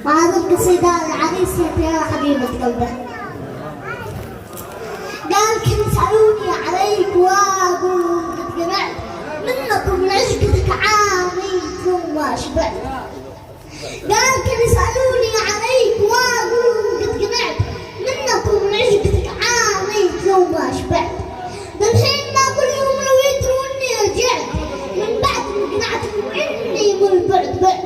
وهذه القصيدة العريسة يا حبيبة قلبه. قال كن يسألوني عليك واقول قد جمعت منكم من عشقتك عامي ثم شبعت. قال كن يسألوني عليك واقول قد جمعت منكم من عشقتك عامي ثم شبعت. بالحين ما أقول لهم لو يدروني رجعت من بعد ما قنعتكم إني بالبعد بعد.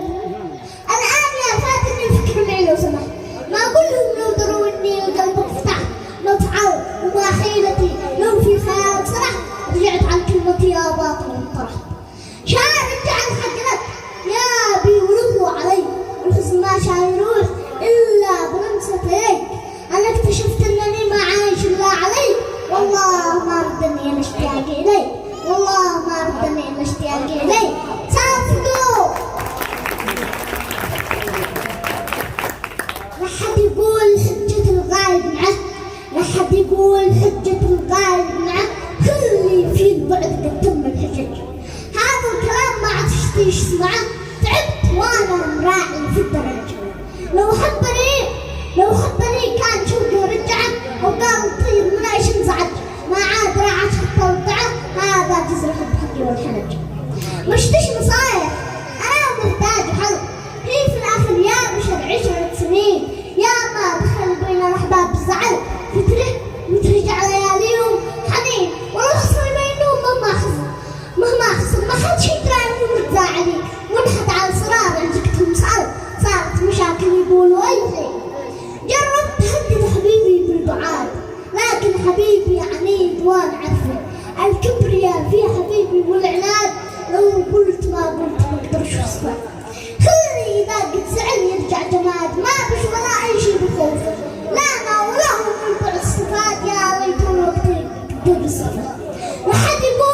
الآن يا فاتني الفكر معي لو سمحت، ما أقول لهم لو دروني وقلبك فتحت، لو تعاون وما حيلتي لو في خيال سرحت، رجعت عن كلمتي يا باطل انطرحت. شاعر رجع الحق يا بي ورضوا علي، والحزن ما شاء يروح إلا بلمسة يديك. أنا اكتشفت أنني ما عايش إلا عليك، والله ما ردني الاشتياق إليك، والله ما ردني الاشتياق إليك. صافقوا لحد يقول حجة الغايب معه، لحد يقول حجة الغايب معه، خلي في البعد قد تم الحجج. هذا الكلام ما عاد تشتيش سمعه، تعبت وانا مراعي في الدرج. لو حبني كان شوقي رجعه، وقال طير من ايش انزعج، ما عاد راعت حتى ودعه، هذا جزر حب حقي والحنج. مشتش نصايح انا محتاج حل، هي في الاخر يا بشر 10 سنين، يا ما دخل بين الاحباب الزعل، وترجع لياليهم حنين، والله خسر بينهم مهما خسر ما حد شي يدري متزاعلين، ونحت على صرار عندكتهم صارت مشاكل يقولوا اي شيء. جربت تهدد حبيبي بالبعاد، لكن حبيبي عنيد وانا عارفه، الكبرياء في حبيبي والعناد، لو قلت ما اقدرش اصبر. خلي اذا قد زعل يرجع جماد، ما بش ولا اي شيء بخوفه، لا ما ولا هو من بعد الصفات، يا ليت الوقت يقدر الصفات. لحد يقول